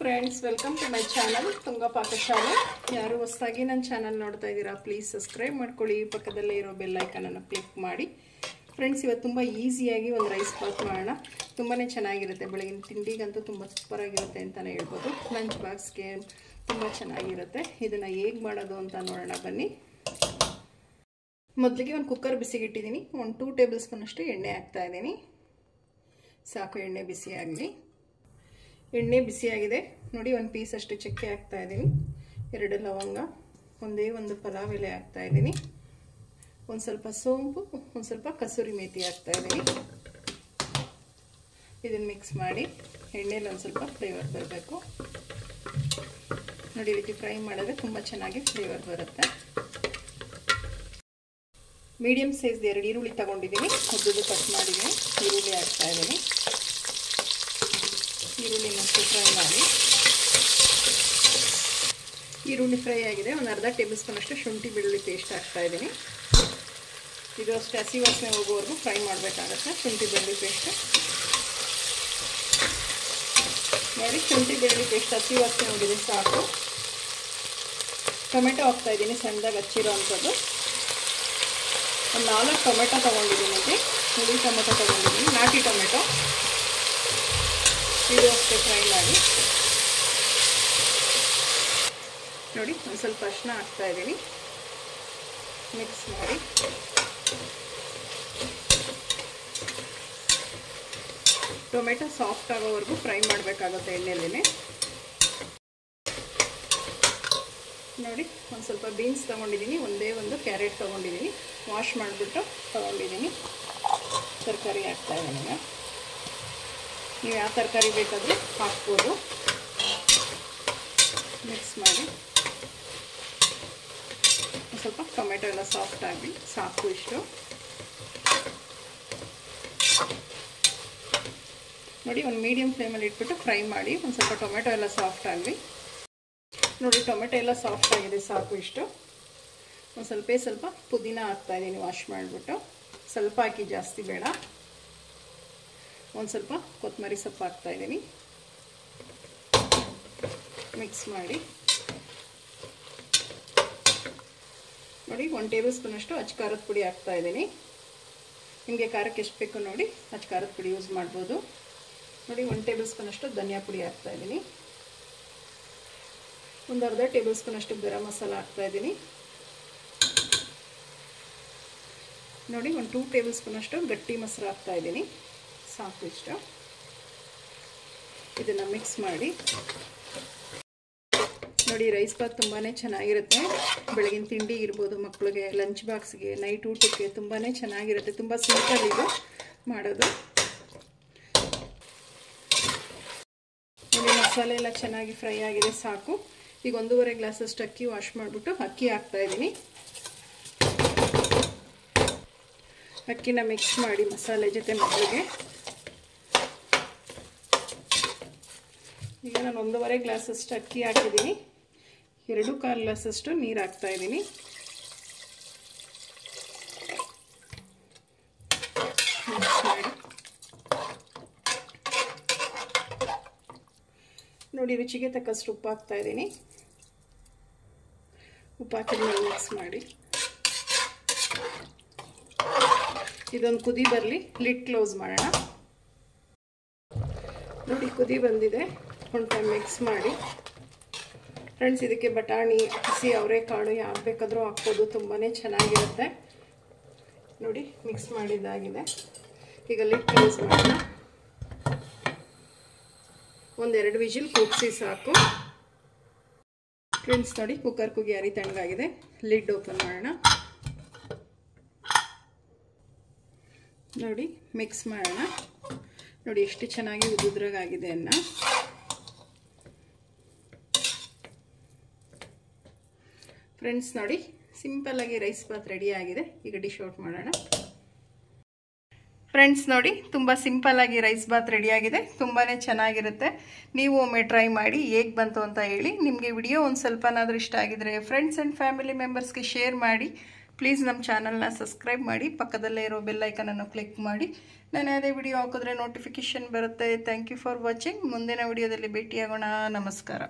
Friends, welcome to my channel Tunga Pakashale. ಯಾರು ಹೊಸದಾಗಿ ನನ್ನ ಚಾನಲ್ ನೋಡ್ತಾ ಇದ್ದೀರಾ, ಪ್ಲೀಸ್ ಸಬ್ಸ್ಕ್ರೈಬ್ ಮಾಡ್ಕೊಳ್ಳಿ. ಪಕ್ಕದಲ್ಲೇ ಇರೋ ಬೆಲ್ ಐಕನ್ ಅನ್ನು ಕ್ಲಿಕ್ ಮಾಡಿ. ಫ್ರೆಂಡ್ಸ್, ಇವತ್ತು ತುಂಬ ಈಸಿಯಾಗಿ ಒಂದು ರೈಸ್ ಬಾತ್ ಮಾಡೋಣ. ತುಂಬಾ ಚೆನ್ನಾಗಿರುತ್ತೆ. ಬೆಳಗಿನ ತಿಂಡಿಗಂತೂ ತುಂಬ ಸೂಪರಾಗಿರುತ್ತೆ ಅಂತಲೇ ಹೇಳ್ಬೋದು. ಲಂಚ್ ಬಾಕ್ಸ್ಗೆ ತುಂಬ ಚೆನ್ನಾಗಿರುತ್ತೆ. ಇದನ್ನು ಹೇಗೆ ಮಾಡೋದು ಅಂತ ನೋಡೋಣ ಬನ್ನಿ. ಮೊದಲಿಗೆ ಒಂದು ಕುಕ್ಕರ್ ಬಿಸಿಗಿಟ್ಟಿದ್ದೀನಿ. ಒಂದು 2 ಟೇಬಲ್ ಸ್ಪೂನ್ ಅಷ್ಟು ಎಣ್ಣೆ ಹಾಕ್ತಾ ಇದ್ದೀನಿ. ಸಾಕು, ಎಣ್ಣೆ ಬಿಸಿ ಆಗಲಿ. ಎಣ್ಣೆ ಬಿಸಿಯಾಗಿದೆ ನೋಡಿ. ಒಂದು ಪೀಸ್ ಅಷ್ಟು ಚಕ್ಕೆ ಹಾಕ್ತಾ ಇದ್ದೀನಿ, 2 ಲವಂಗ, ಒಂದೇ ಒಂದು ಪಲಾವ್ ಎಲೆ ಹಾಕ್ತಾ ಇದ್ದೀನಿ, ಒಂದು ಸ್ವಲ್ಪ ಸೋಂಪು, ಒಂದು ಸ್ವಲ್ಪ ಕಸೂರಿ ಮೇಥಿ ಹಾಕ್ತಾ ಇದ್ದೀನಿ. ಇದನ್ನು ಮಿಕ್ಸ್ ಮಾಡಿ ಎಣ್ಣೆಲಿ ಒಂದು ಸ್ವಲ್ಪ ಫ್ಲೇವರ್ ಬರಬೇಕು ನೋಡಿ. ಈ ರೀತಿ ಫ್ರೈ ಮಾಡಿದ್ರೆ ತುಂಬ ಚೆನ್ನಾಗಿ ಫ್ಲೇವರ್ ಬರುತ್ತೆ. ಮೀಡಿಯಮ್ ಸೈಜ್ 2 ಈರುಳ್ಳಿ ತಗೊಂಡಿದ್ದೀನಿ, ಉದ್ದುದ್ದು ಕಟ್ ಮಾಡಿದ್ದೀನಿ. ಈರುಳ್ಳಿ ಹಾಕ್ತಾ ಇದ್ದೀನಿ. ಈರುಳ್ಳಿನಷ್ಟು ಫ್ರೈ ಮಾಡಿ. ಈರುಳ್ಳಿ ಫ್ರೈ ಆಗಿದೆ. ಒಂದು ಅರ್ಧ ಟೇಬಲ್ ಸ್ಪೂನ್ ಅಷ್ಟು ಶುಂಠಿ ಬೆಳ್ಳುಳ್ಳಿ ಪೇಸ್ಟ್ ಹಾಕ್ತಾ ಇದ್ದೀನಿ. ಇದು ಅಷ್ಟು ಹಸಿ ವಾಸನೆ ಹೋಗೋವರೆಗೂ ಫ್ರೈ ಮಾಡಬೇಕಾಗತ್ತೆ. ಶುಂಠಿ ಬೆಳ್ಳುಳ್ಳಿ ಪೇಸ್ಟ್ ನೋಡಿ. ಶುಂಠಿ ಬೆಳ್ಳುಳ್ಳಿ ಪೇಸ್ಟ್ ಹಸಿ ವಾಸನೆ ಹೋಗಿದೆ, ಸಾಕು. ಟೊಮೆಟೊ ಹಾಕ್ತಾ ಇದ್ದೀನಿ, ಸಣ್ಣದಾಗಿ ಹಚ್ಚಿರೋ ಅಂಥದ್ದು. ಒಂದು 4 ಟೊಮೆಟೊ ತೊಗೊಂಡಿದ್ದೀನಿ. ಹುಳಿ ಟೊಮೆಟೊ ತೊಗೊಂಡಿದ್ದೀನಿ, ನಾಟಿ ಟೊಮೆಟೊ. ಇದು ಅಷ್ಟೇ ಫ್ರೈ ಮಾಡಿ ನೋಡಿ. ಒಂದು ಸ್ವಲ್ಪ ಅರಿಶಿನ ಹಾಕ್ತಾ ಇದ್ದೀನಿ, ಮಿಕ್ಸ್ ಮಾಡಿ. ಟೊಮೆಟೊ ಸಾಫ್ಟ್ ಆಗೋವರೆಗೂ ಫ್ರೈ ಮಾಡಬೇಕಾಗುತ್ತೆ ಎಣ್ಣೆಲೇ ನೋಡಿ. ಒಂದು ಸ್ವಲ್ಪ ಬೀನ್ಸ್ ತೊಗೊಂಡಿದ್ದೀನಿ, ಒಂದೇ ಒಂದು ಕ್ಯಾರೆಟ್ ತೊಗೊಂಡಿದ್ದೀನಿ, ವಾಶ್ ಮಾಡಿಬಿಟ್ಟು ತೊಗೊಂಡಿದ್ದೀನಿ. ತರಕಾರಿ ಹಾಕ್ತಾ ಇದ್ದೀನಿ. ನೀವು ಯಾವ ತರಕಾರಿ ಬೇಕಾದರೂ ಹಾಕ್ಬೋದು. ಮಿಕ್ಸ್ ಮಾಡಿ ಒಂದು ಸ್ವಲ್ಪ ಟೊಮೆಟೊ ಎಲ್ಲ ಸಾಫ್ಟ್ ಆಗಿ ಸಾಕು. ಇಷ್ಟು ನೋಡಿ. ಒಂದು ಮೀಡಿಯಮ್ ಫ್ಲೇಮಲ್ಲಿ ಇಟ್ಬಿಟ್ಟು ಫ್ರೈ ಮಾಡಿ. ಒಂದು ಸ್ವಲ್ಪ ಟೊಮೆಟೊ ಎಲ್ಲ ಸಾಫ್ಟ್ ಆಗಲಿ ನೋಡಿ. ಟೊಮೆಟೊ ಎಲ್ಲ ಸಾಫ್ಟ್ ಆಗಿದೆ, ಸಾಕು. ಇಷ್ಟು ಒಂದು ಸ್ವಲ್ಪ ಪುದೀನ ಹಾಕ್ತಾ ಇದ್ದೀನಿ, ವಾಶ್ ಮಾಡಿಬಿಟ್ಟು. ಸ್ವಲ್ಪ ಹಾಕಿ, ಜಾಸ್ತಿ ಬೇಡ. ಒಂದು ಸ್ವಲ್ಪ ಕೊತ್ತಂಬರಿ ಸೊಪ್ಪು ಹಾಕ್ತಾ ಇದ್ದೀನಿ, ಮಿಕ್ಸ್ ಮಾಡಿ ನೋಡಿ. 1 ಟೇಬಲ್ ಸ್ಪೂನ್ ಅಷ್ಟು ಅಚ್ಚ ಖಾರದ ಪುಡಿ ಹಾಕ್ತಾ ಇದ್ದೀನಿ. ನಿಮಗೆ ಖಾರಕ್ಕೆ ಎಷ್ಟು ಬೇಕು ನೋಡಿ ಅಚ್ಚ ಖಾರದ ಪುಡಿ ಯೂಸ್ ಮಾಡ್ಬೋದು ನೋಡಿ. 1 ಟೇಬಲ್ ಸ್ಪೂನ್ ಅಷ್ಟು ಧನಿಯಾ ಪುಡಿ ಹಾಕ್ತಾ ಇದ್ದೀನಿ. ಒಂದು ಅರ್ಧ ಟೇಬಲ್ ಸ್ಪೂನ್ ಅಷ್ಟು ಗರಂ ಮಸಾಲ ಹಾಕ್ತಾ ಇದ್ದೀನಿ ನೋಡಿ. ಒಂದು 2 ಟೇಬಲ್ ಸ್ಪೂನ್ ಅಷ್ಟು ಗಟ್ಟಿ ಮೊಸರು ಹಾಕ್ತಾ ಇದ್ದೀನಿ, ಸಾಕು. ಇಷ್ಟ ಇದನ್ನು ಮಿಕ್ಸ್ ಮಾಡಿ ನೋಡಿ. ರೈಸ್ ಬಾತ್ ತುಂಬಾ ಚೆನ್ನಾಗಿರುತ್ತೆ. ಬೆಳಗಿನ ತಿಂಡಿ ಇರ್ಬೋದು, ಮಕ್ಕಳಿಗೆ ಲಂಚ್ ಬಾಕ್ಸ್ಗೆ, ನೈಟ್ ಊಟಕ್ಕೆ ತುಂಬಾ ಚೆನ್ನಾಗಿರುತ್ತೆ. ತುಂಬ ಸಿಂಪಲ್ ಇದು ಮಾಡೋದು ನೋಡಿ. ಮಸಾಲೆ ಎಲ್ಲ ಚೆನ್ನಾಗಿ ಫ್ರೈ ಆಗಿದೆ, ಸಾಕು. ಈಗ 1.5 ಗ್ಲಾಸಷ್ಟು ಅಕ್ಕಿ ವಾಶ್ ಮಾಡಿಬಿಟ್ಟು ಅಕ್ಕಿ ಹಾಕ್ತಾ ಇದ್ದೀನಿ. ಅಕ್ಕಿನ ಮಿಕ್ಸ್ ಮಾಡಿ ಮಸಾಲೆ ಜೊತೆ ಮಕ್ಕಳಿಗೆ. ಈಗ ನಾನು 1.5 ಗ್ಲಾಸಷ್ಟು ಅಕ್ಕಿ ಹಾಕಿದ್ದೀನಿ, 2.25 ಗ್ಲಾಸಷ್ಟು ನೀರು ಹಾಕ್ತಾ ಇದ್ದೀನಿ. ನೋಡಿ, ರುಚಿಗೆ ತಕ್ಕಷ್ಟು ಉಪ್ಪು ಹಾಕ್ತಾ ಇದ್ದೀನಿ. ಉಪ್ಪು ಹಾಕಿದ್ಮೇಲೆ ಮಿಕ್ಸ್ ಮಾಡಿ. ಇದೊಂದು ಕುದಿ ಬರಲಿ, ಲಿಡ್ ಕ್ಲೋಸ್ ಮಾಡೋಣ ನೋಡಿ. ಕುದಿ ಬಂದಿದೆ, ಒಂದು ಟೈಮ್ ಮಿಕ್ಸ್ ಮಾಡಿ. ಫ್ರೆಂಡ್ಸ್, ಇದಕ್ಕೆ ಬಟಾಣಿ, ಹಸಿ ಅವರೆಕಾಳು ಯಾವ್ದು ಬೇಕಾದರೂ ಹಾಕ್ಬೋದು, ತುಂಬಾ ಚೆನ್ನಾಗಿರುತ್ತೆ ನೋಡಿ. ಮಿಕ್ಸ್ ಮಾಡಿದ್ದಾಗಿದೆ. ಈಗ ಲಿಡ್ ಕ್ಲೋಸ್ ಮಾಡೋಣ. 1-2 ವಿಜಿಲ್ ಕೂಗಿಸಿ ಸಾಕು. ಫ್ರೆಂಡ್ಸ್ ನೋಡಿ, ಕುಕ್ಕರ್ ಕುಗಿಯಾರಿ ತಣ್ಣಗಾಗಿದೆ. ಲಿಡ್ ಓಪನ್ ಮಾಡೋಣ ನೋಡಿ. ಮಿಕ್ಸ್ ಮಾಡೋಣ ನೋಡಿ. ಎಷ್ಟು ಚೆನ್ನಾಗಿ ಉದುದ್ರಾಗಿದೆ ಅನ್ನ. ಫ್ರೆಂಡ್ಸ್ ನೋಡಿ, ಸಿಂಪಲ್ಲಾಗಿ ರೈಸ್ ಬಾತ್ ರೆಡಿ ಆಗಿದೆ. ಈಗ ಡಿಶ್ ಔಟ್ ಮಾಡೋಣ. ಫ್ರೆಂಡ್ಸ್ ನೋಡಿ, ತುಂಬ ಸಿಂಪಲ್ಲಾಗಿ ರೈಸ್ ಬಾತ್ ರೆಡಿಯಾಗಿದೆ. ತುಂಬಾ ಚೆನ್ನಾಗಿರುತ್ತೆ. ನೀವು ಒಮ್ಮೆ ಟ್ರೈ ಮಾಡಿ, ಹೇಗೆ ಬಂತು ಅಂತ ಹೇಳಿ. ನಿಮಗೆ ವಿಡಿಯೋ ಒಂದು ಸ್ವಲ್ಪನಾದರೂ ಇಷ್ಟ ಆಗಿದ್ರೆ ಫ್ರೆಂಡ್ಸ್ ಆ್ಯಂಡ್ ಫ್ಯಾಮಿಲಿ ಮೆಂಬರ್ಸ್ಗೆ ಶೇರ್ ಮಾಡಿ. ಪ್ಲೀಸ್ ನಮ್ಮ ಚಾನಲ್ನ ಸಬ್ಸ್ಕ್ರೈಬ್ ಮಾಡಿ, ಪಕ್ಕದಲ್ಲೇ ಇರೋ ಬೆಲ್ ಐಕನನ್ನು ಕ್ಲಿಕ್ ಮಾಡಿ. ನಾನು ಯಾವುದೇ ವಿಡಿಯೋ ಹಾಕಿದ್ರೆ ನೋಟಿಫಿಕೇಷನ್ ಬರುತ್ತೆ. Thank you for watching. ಮುಂದಿನ ವಿಡಿಯೋದಲ್ಲಿ ಭೇಟಿಯಾಗೋಣ. ನಮಸ್ಕಾರ.